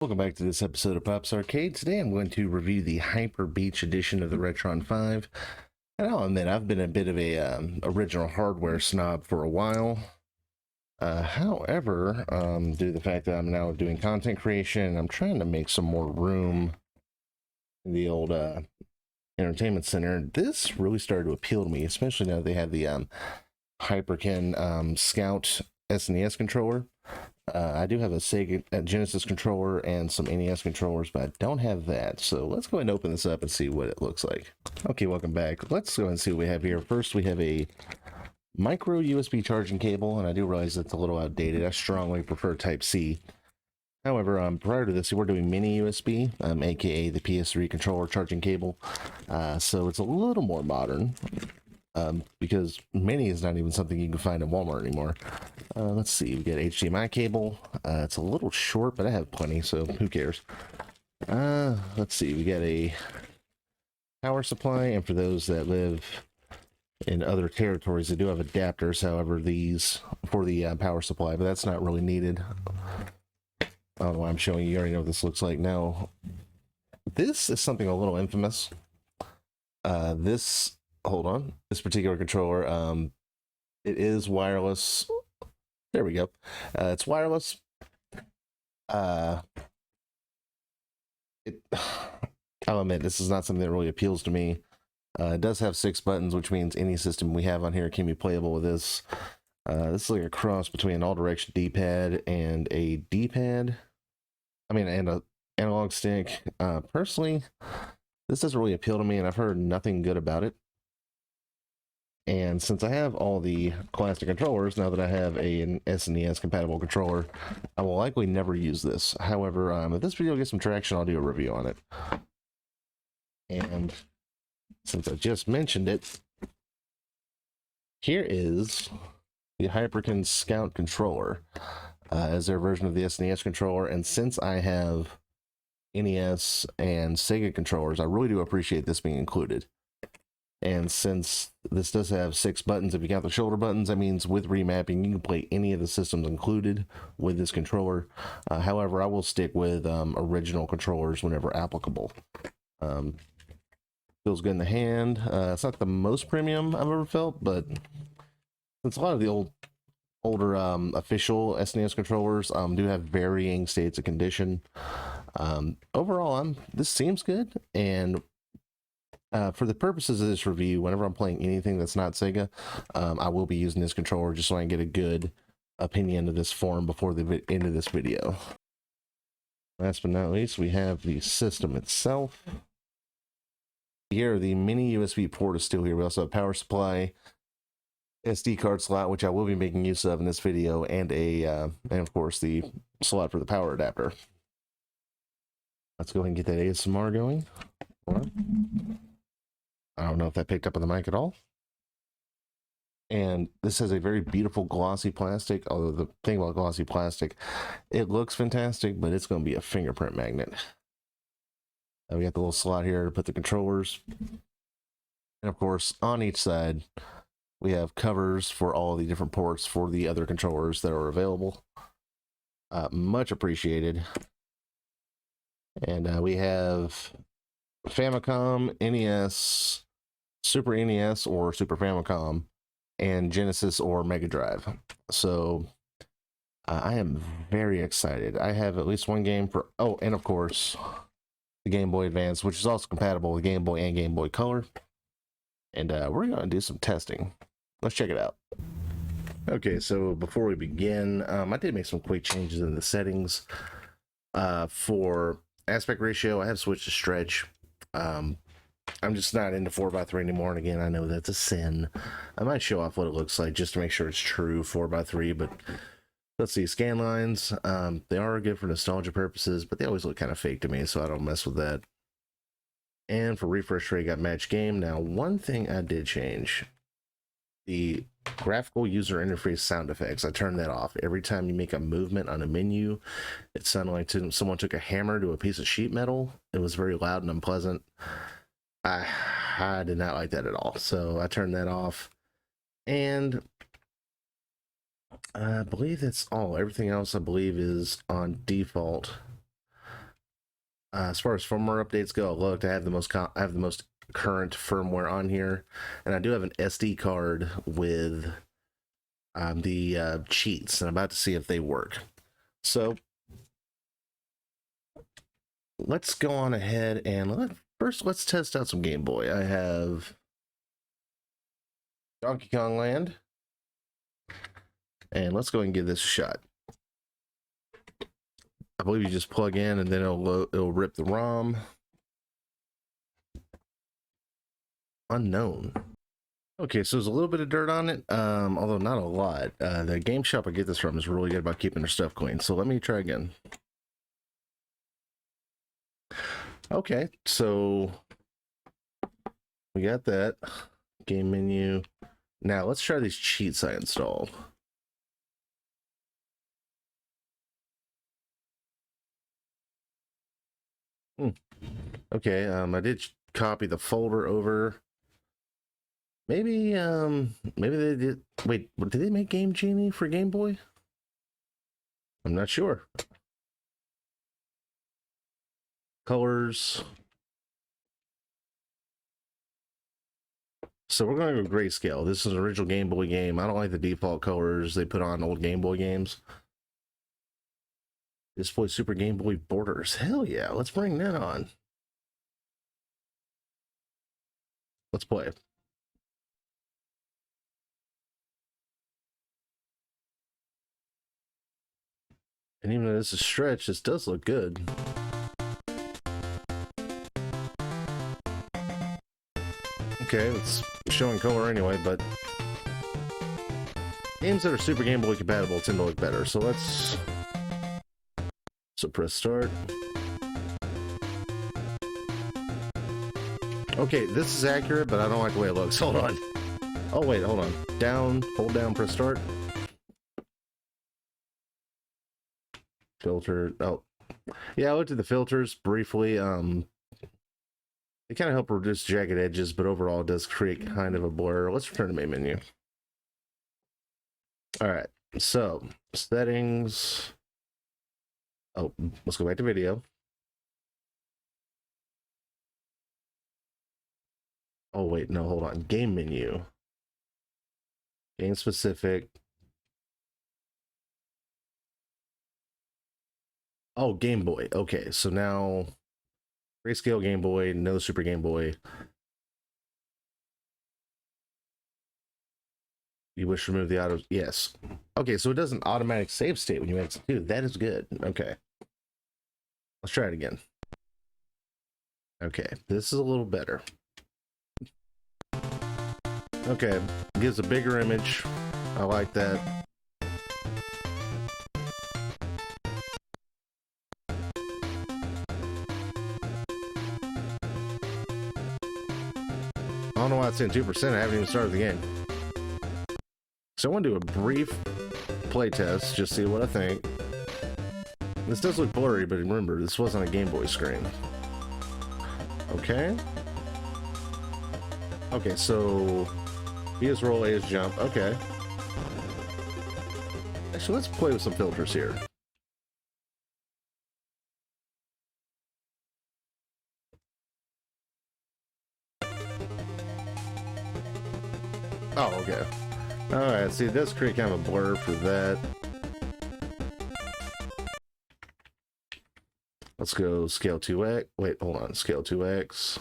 Welcome back to this episode of Pop's Arcade. Today I'm going to review the Hyper Beach edition of the Retron 5. And I'll admit, I've been a bit of a original hardware snob for a while. However, due to the fact that I'm now doing content creation, I'm trying to make some more room in the old entertainment center. This really started to appeal to me, especially now that they have the Hyperkin Scout SNES controller. I do have a Sega Genesis controller and some NES controllers, but I don't have that. So let's go ahead and open this up and see what it looks like. Okay, welcome back. Let's go ahead and see what we have here. First, we have a micro USB charging cable, and I do realize it's a little outdated. I strongly prefer Type-C. However, prior to this, we're doing mini USB, aka the PS3 controller charging cable. So it's a little more modern. Because mini is not even something you can find at Walmart anymore. Let's see, we got HDMI cable. It's a little short, but I have plenty, so who cares? Let's see, we got a power supply, and for those that live in other territories, they do have adapters, however, these for the power supply, but that's not really needed. I don't know why I'm showing you, you already know what this looks like. Now, this is something a little infamous. Hold on, this particular controller, it is wireless. There we go. It's wireless. I'll admit, this is not something that really appeals to me. It does have 6 buttons, which means any system we have on here can be playable with this. This is like a cross between an all-direction D-pad and a D-pad. And an analog stick. Personally, this doesn't really appeal to me, and I've heard nothing good about it. And since I have all the classic controllers, now that I have an SNES compatible controller, I will likely never use this. However, if this video gets some traction, I'll do a review on it. And since I just mentioned it, here is the Hyperkin Scout controller as their version of the SNES controller. And since I have NES and Sega controllers, I really do appreciate this being included. And since this does have 6 buttons, if you count the shoulder buttons, that means with remapping, you can play any of the systems included with this controller. However, I will stick with original controllers whenever applicable. Feels good in the hand. It's not the most premium I've ever felt, but since a lot of the older official SNES controllers do have varying states of condition, overall, this seems good. And for the purposes of this review, whenever I'm playing anything that's not Sega, I will be using this controller just so I can get a good opinion of this form before the end of this video. Last but not least, we have the system itself. Here, the mini USB port is still here. We also have power supply, SD card slot, which I will be making use of in this video, and and of course the slot for the power adapter. Let's go ahead and get that ASMR going. I don't know if that picked up on the mic at all. And this has a very beautiful glossy plastic, although the thing about glossy plastic, it looks fantastic, but it's going to be a fingerprint magnet. We got the little slot here to put the controllers. And of course, on each side, we have covers for all the different ports for the other controllers that are available. Much appreciated. And we have Famicom, NES, Super NES or Super Famicom, and Genesis or Mega Drive. So I am very excited. I have at least one game for, oh, and of course the Game Boy Advance, which is also compatible with Game Boy and Game Boy Color. And we're going to do some testing. Let's check it out. Okay, so before we begin, I did make some quick changes in the settings. For aspect ratio, I have switched to stretch. I'm just not into 4x3 anymore, and again, I know that's a sin. I might show off what it looks like just to make sure it's true 4x3, but let's see, scan lines, they are good for nostalgia purposes, but they always look kind of fake to me, so I don't mess with that. And for refresh rate, got match game. Now, one thing I did change, the graphical user interface sound effects, I turned that off. Every time you make a movement on a menu, it sounded like someone took a hammer to a piece of sheet metal. It was very loud and unpleasant. I did not like that at all, so I turned that off. And I believe that's all. Everything else, I believe, is on default. As far as firmware updates go, I love to have the most current firmware on here, and I do have an SD card with the cheats, and I'm about to see if they work. So let's go on ahead and let's test out some Game Boy. I have Donkey Kong Land, and let's go and give this a shot. I believe you just plug in and then it'll rip the ROM. Unknown. Okay, so there's a little bit of dirt on it, although not a lot. The game shop I get this from is really good about keeping their stuff clean. So let me try again. Okay, so we got that. Game menu. Now let's try these cheats I installed. Okay, I did copy the folder over. Maybe they did. Wait, did they make Game Genie for Game Boy? I'm not sure. Colors. So we're going to go grayscale. This is an original Game Boy game. I don't like the default colors they put on old Game Boy games. Display Super Game Boy borders. Hell yeah, let's bring that on. Let's play. And even though this is stretched, this does look good. Okay, it's showing color anyway, but games that are Super Game Boy compatible tend to look better. So let's press start. Okay, this is accurate, but I don't like the way it looks. Hold on. Oh wait, hold on. Down, hold down, press start. Filter. Oh, yeah, I looked at the filters briefly. They kind of help reduce jagged edges, but overall it does create kind of a blur. Let's return to main menu. All right, so settings. Oh, let's go back to video. Oh wait, no, hold on. Game menu. Game specific. Oh, Game Boy. Okay, so now grayscale Game Boy, no Super Game Boy. You wish to remove the auto? Yes. Okay, so it does an automatic save state when you exit. Dude, that is good. Okay. Let's try it again. Okay, this is a little better. Okay, gives a bigger image. I like that. I don't know why it's saying 2%. I haven't even started the game. So I want to do a brief play test, just see what I think. This does look blurry, but remember, this wasn't a Game Boy screen. Okay. Okay, so B is roll, A is jump. Okay. Actually, let's play with some filters here. Oh, okay. Alright, see, it does create kind of a blur for that. Let's go scale 2x. Wait, hold on. Scale 2x.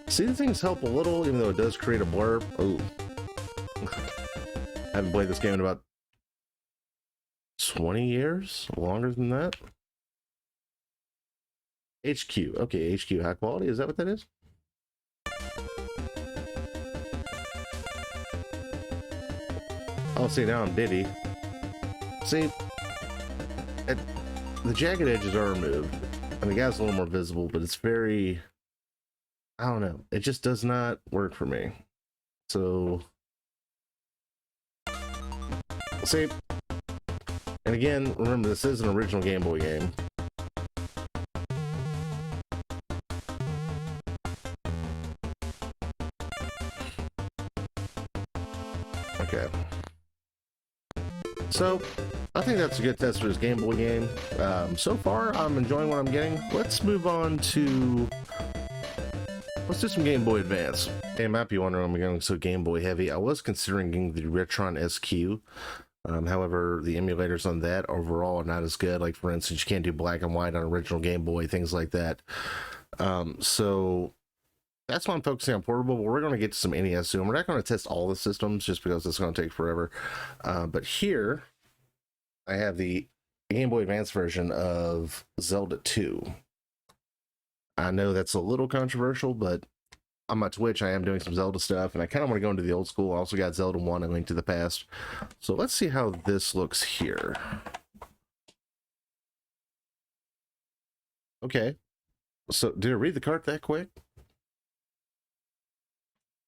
See, the things help a little, even though it does create a blur. Oh. I haven't played this game in about 20 years? Longer than that? HQ. Okay, HQ high quality. Is that what that is? Oh, see, now I'm Diddy. See, the jagged edges are removed, and the guy's a little more visible, but it's very, I don't know, it just does not work for me. So, see, and again, remember, this is an original Game Boy game. Okay. So, think that's a good test for this Game Boy game. So far, I'm enjoying what I'm getting. Let's move on to... Let's do some Game Boy Advance. Hey, I might be wondering why I'm going so Game Boy heavy. I was considering getting the Retron SQ. However, the emulators on that overall are not as good. Like, for instance, you can't do black and white on original Game Boy, things like that. So that's why I'm focusing on portable, but we're going to get to some NES soon. We're not going to test all the systems just because it's going to take forever. But here, I have the Game Boy Advance version of Zelda 2. I know that's a little controversial, but on my Twitch, I am doing some Zelda stuff, and I kind of want to go into the old school. I also got Zelda 1 and Link to the Past. So let's see how this looks here. Okay. So did I read the cart that quick?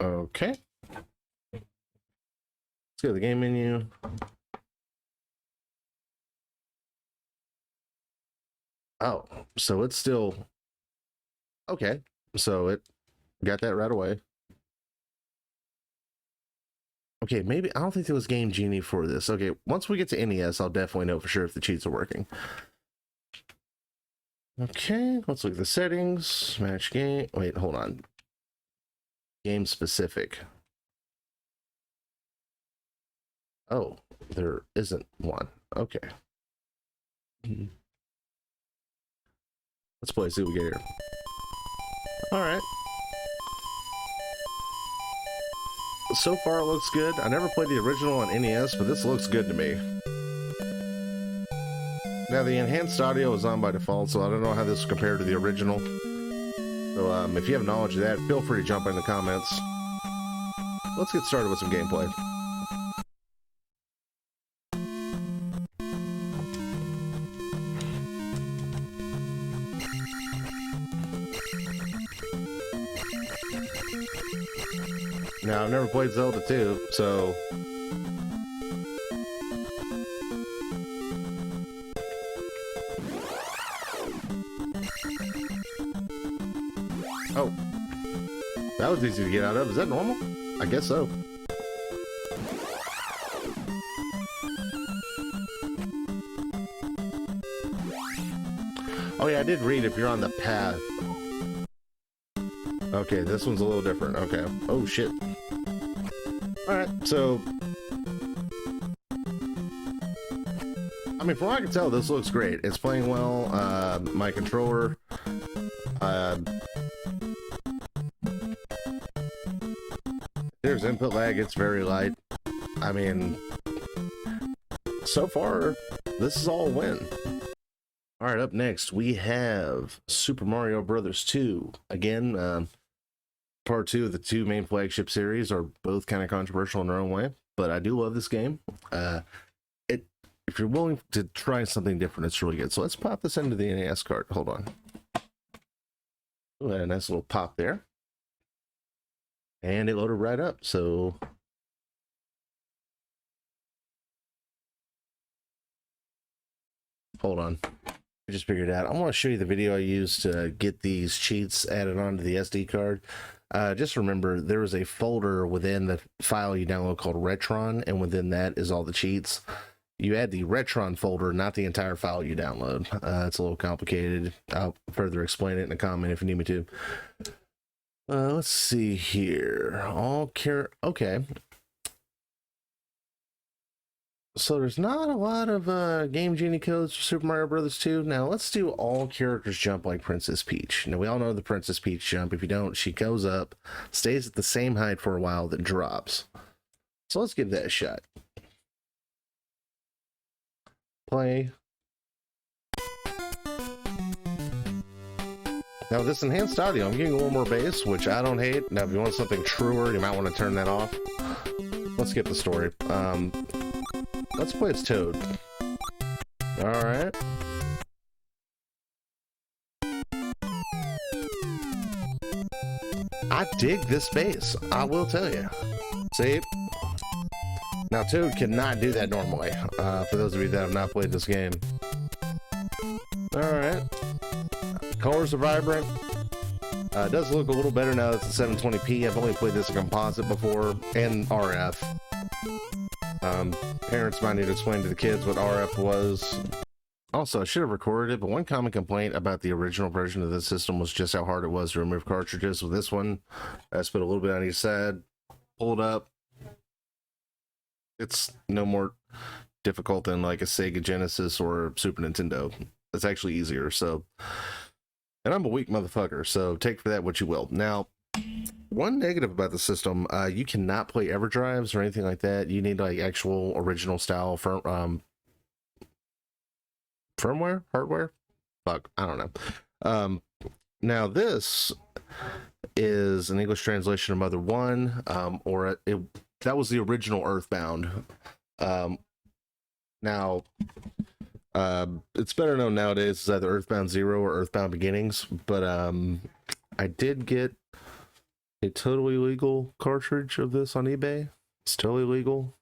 Okay. Let's go to the game menu. Oh, so it's still... Okay, so it got that right away. Okay, maybe, I don't think there was Game Genie for this. Okay, once we get to NES, I'll definitely know for sure if the cheats are working. Okay, let's look at the settings. Match game. Wait, hold on. Game specific. Oh, there isn't one. Okay. Let's play, see what we get here. Alright. So far it looks good. I never played the original on NES, but this looks good to me. Now the enhanced audio is on by default, so I don't know how this compared to the original. So if you have knowledge of that, feel free to jump in the comments. Let's get started with some gameplay. Now, I've never played Zelda 2, so... Oh. That was easy to get out of. Is that normal? I guess so. Oh yeah, I did read if you're on the path. Okay, this one's a little different. Okay. Oh shit. Alright, so... I mean, from what I can tell, this looks great. It's playing well. My controller... there's input lag, it's very light. I mean... So far, this is all a win. Alright, up next, we have Super Mario Bros. 2. Again, part 2 of the two main flagship series are both kind of controversial in their own way, but I do love this game. If you're willing to try something different, it's really good. So let's pop this into the NES cart. Hold on. Ooh, a nice little pop there. And it loaded right up, so... Hold on. I just figured it out. I want to show you the video I used to get these cheats added onto the SD card. Just remember, there is a folder within the file you download called Retron, and within that is all the cheats. You add the Retron folder, not the entire file you download. It's a little complicated. I'll further explain it in a comment if you need me to. Let's see here. Okay. So there's not a lot of Game Genie codes for Super Mario Bros. 2. Now let's do all characters jump like Princess Peach. Now we all know the Princess Peach jump. If you don't, she goes up, stays at the same height for a while, then drops. So let's give that a shot. Play. Now with this enhanced audio, I'm getting a little more bass, which I don't hate. Now if you want something truer, you might want to turn that off. Let's get the story. Let's play as Toad. Alright. I dig this bass, I will tell you. See? Now Toad cannot do that normally, for those of you that have not played this game. Alright. Colors are vibrant. It does look a little better now that it's 720p. I've only played this in composite before, and RF. Parents might need to explain to the kids what RF was. Also, I should have recorded it, but one common complaint about the original version of this system was just how hard it was to remove cartridges. With this one, I just put a little bit on each side, pull it up. It's no more difficult than like a Sega Genesis or Super Nintendo. It's actually easier. So, and I'm a weak motherfucker, so take for that what you will. Now, one negative about the system, you cannot play EverDrives or anything like that. You need like actual original style firmware, hardware. Fuck, I don't know. Now this is an English translation of Mother 1, that was the original Earthbound. Now, it's better known nowadays as either Earthbound 0 or Earthbound Beginnings, but I did get a totally legal cartridge of this on eBay. It's totally legal.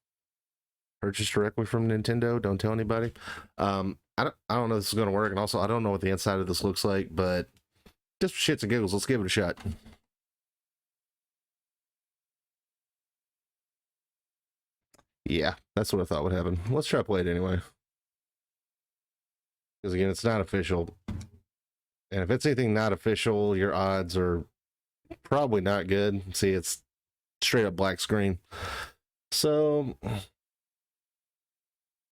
Purchased directly from Nintendo. Don't tell anybody. I don't know if this is going to work, and also I don't know what the inside of this looks like, but just for shits and giggles, let's give it a shot. Yeah, that's what I thought would happen. Let's try to play it anyway. Because again, it's not official. And if it's anything not official, your odds are probably not good. See, it's straight up black screen. So,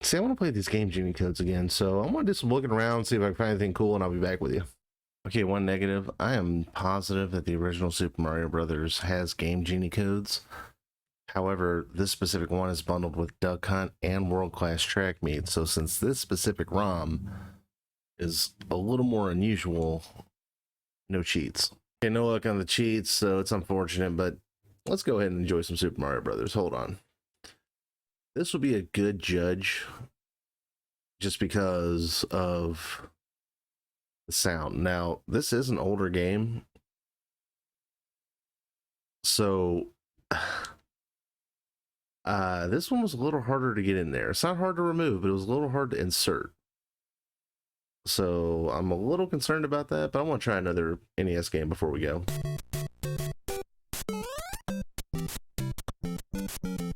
see, I want to play these Game Genie codes again. So I'm going to do some looking around, see if I can find anything cool, and I'll be back with you. Okay, one negative. I am positive that the original Super Mario Brothers has Game Genie codes. However, this specific one is bundled with Duck Hunt and World Class Track Meet. So since this specific ROM is a little more unusual, no cheats. Okay, no luck on the cheats, so it's unfortunate, but let's go ahead and enjoy some Super Mario Brothers. Hold on. This will be a good judge just because of the sound. Now, this is an older game, so this one was a little harder to get in there. It's not hard to remove, but it was a little hard to insert. So I'm a little concerned about that, but I want to try another NES game before we go.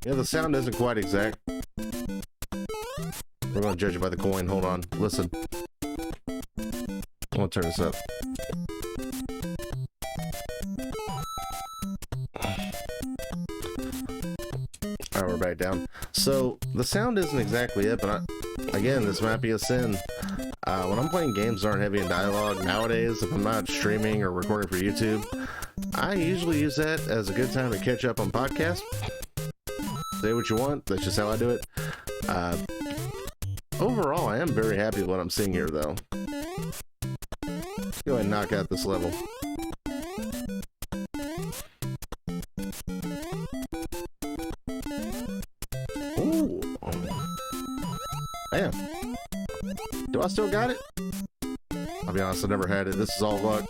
Yeah, the sound isn't quite exact. We're going to judge it by the coin. Hold on. Listen. I'm going to turn this up. Alright, we're back down. So, the sound isn't exactly it, but again, this might be a sin. When I'm playing games that aren't heavy in dialogue nowadays, if I'm not streaming or recording for YouTube, I usually use that as a good time to catch up on podcasts. Say what you want, that's just how I do it. Overall, I am very happy with what I'm seeing here, though. Let's go ahead and knock out this level. Ooh. Damn. Do I still got it? I'll be honest, I never had it. This is all luck.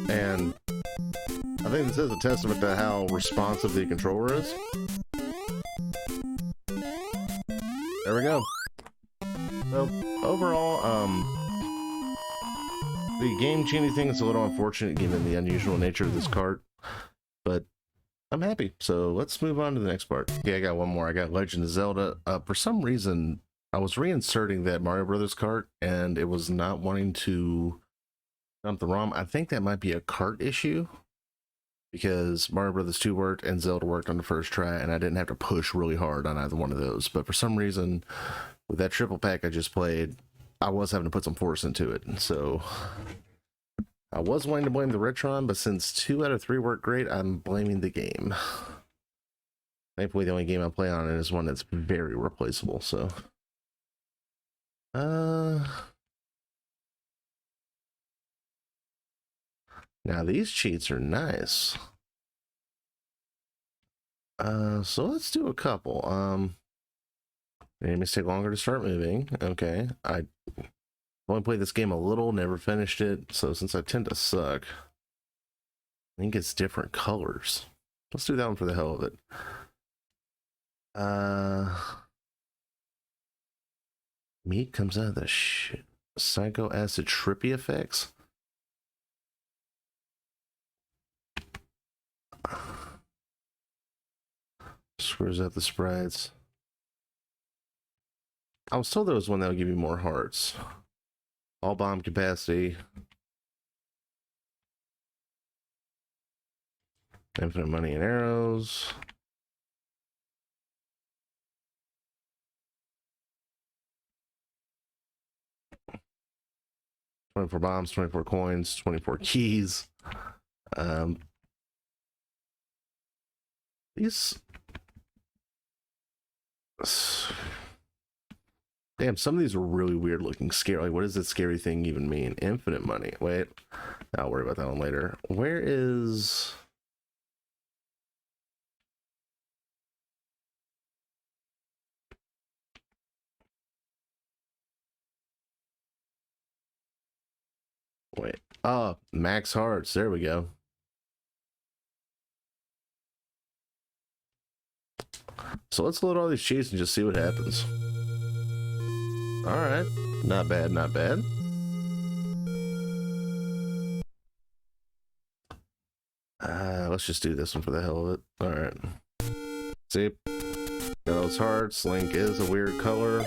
And I think this is a testament to how responsive the controller is. There we go. So, overall, the Game Genie thing is a little unfortunate given the unusual nature of this cart, but I'm happy. So let's move on to the next part. Yeah, I got one more. I got Legend of Zelda. For some reason, I was reinserting that Mario Brothers cart, and it was not wanting to dump the ROM. I think that might be a cart issue, because Mario Brothers 2 worked and Zelda worked on the first try, and I didn't have to push really hard on either one of those. But for some reason, with that triple pack I just played, I was having to put some force into it. So I was wanting to blame the Retron, but since 2 out of 3 worked great, I'm blaming the game. Thankfully, the only game I play on it is one that's very replaceable. So, now these cheats are nice. So let's do a couple. Enemies take longer to start moving. Okay, I only played this game a little, never finished it. So since I tend to suck, I think it's different colors. Let's do that one for the hell of it. Meat comes out of the psycho acid trippy effects. Screws out the sprites. I was told there was one that would give you more hearts. All bomb capacity. Infinite money and arrows. $24 bombs, 24 coins, 24 keys. These... Damn, some of these are really weird looking. Scary. Like, what does that scary thing even mean? Infinite money. Wait, I'll worry about that one later. Where is... Wait. Oh, max hearts. There we go. So let's load all these cheats and just see what happens. Alright. Not bad, not bad. Let's just do this one for the hell of it. Alright. See? Got those hearts. Link is a weird color.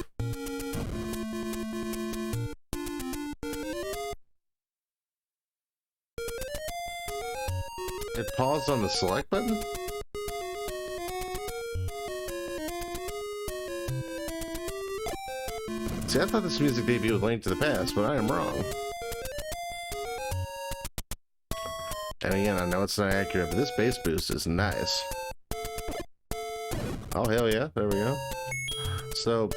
It paused on the select button? See, I thought this music debuted with Link to the Past, but I am wrong. And again, I know it's not accurate, but this bass boost is nice. Oh, hell yeah. There we go. So...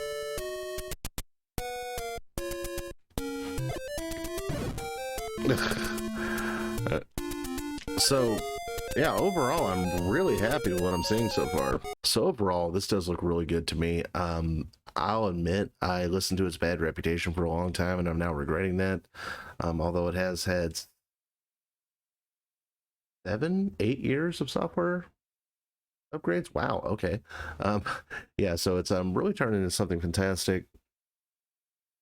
So, yeah, overall, I'm really happy with what I'm seeing so far. So overall, this does look really good to me. I'll admit, I listened to its bad reputation for a long time, and I'm now regretting that. Although it has had 7, 8 years of software upgrades. Wow, okay. Yeah, so it's really turning into something fantastic.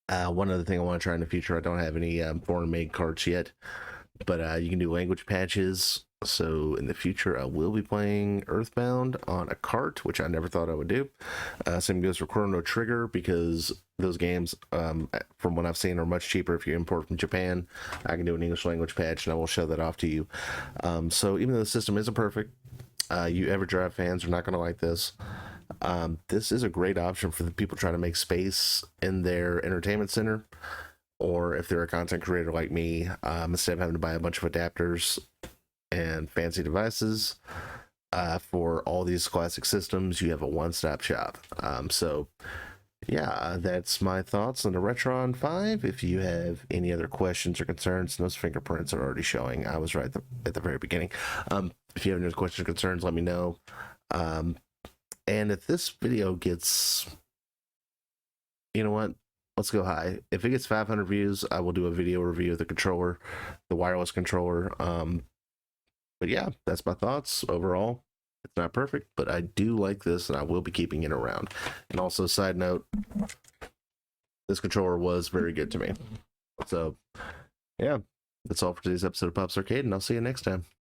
One other thing I want to try in the future, I don't have any foreign-made carts yet, but you can do language patches. So in the future, I will be playing Earthbound on a cart, which I never thought I would do. Same goes for Chrono Trigger, because those games, from what I've seen, are much cheaper if you import from Japan. I can do an English language patch, and I will show that off to you. So even though the system isn't perfect, you EverDrive fans are not going to like this. This is a great option for the people trying to make space in their entertainment center, or if they're a content creator like me, instead of having to buy a bunch of adapters and fancy devices for all these classic systems, you have a one-stop shop. So yeah, that's my thoughts on the Retron 5. If you have any other questions or concerns, those fingerprints are already showing. I was right at the very beginning. If you have any questions or concerns, let me know. And if this video gets, you know what, let's go high. If it gets 500 views, I will do a video review of the controller, the wireless controller. But yeah, that's my thoughts overall. It's not perfect, but I do like this, and I will be keeping it around. And also, side note, this controller was very good to me. So yeah, that's all for today's episode of Pops Arcade, and I'll see you next time.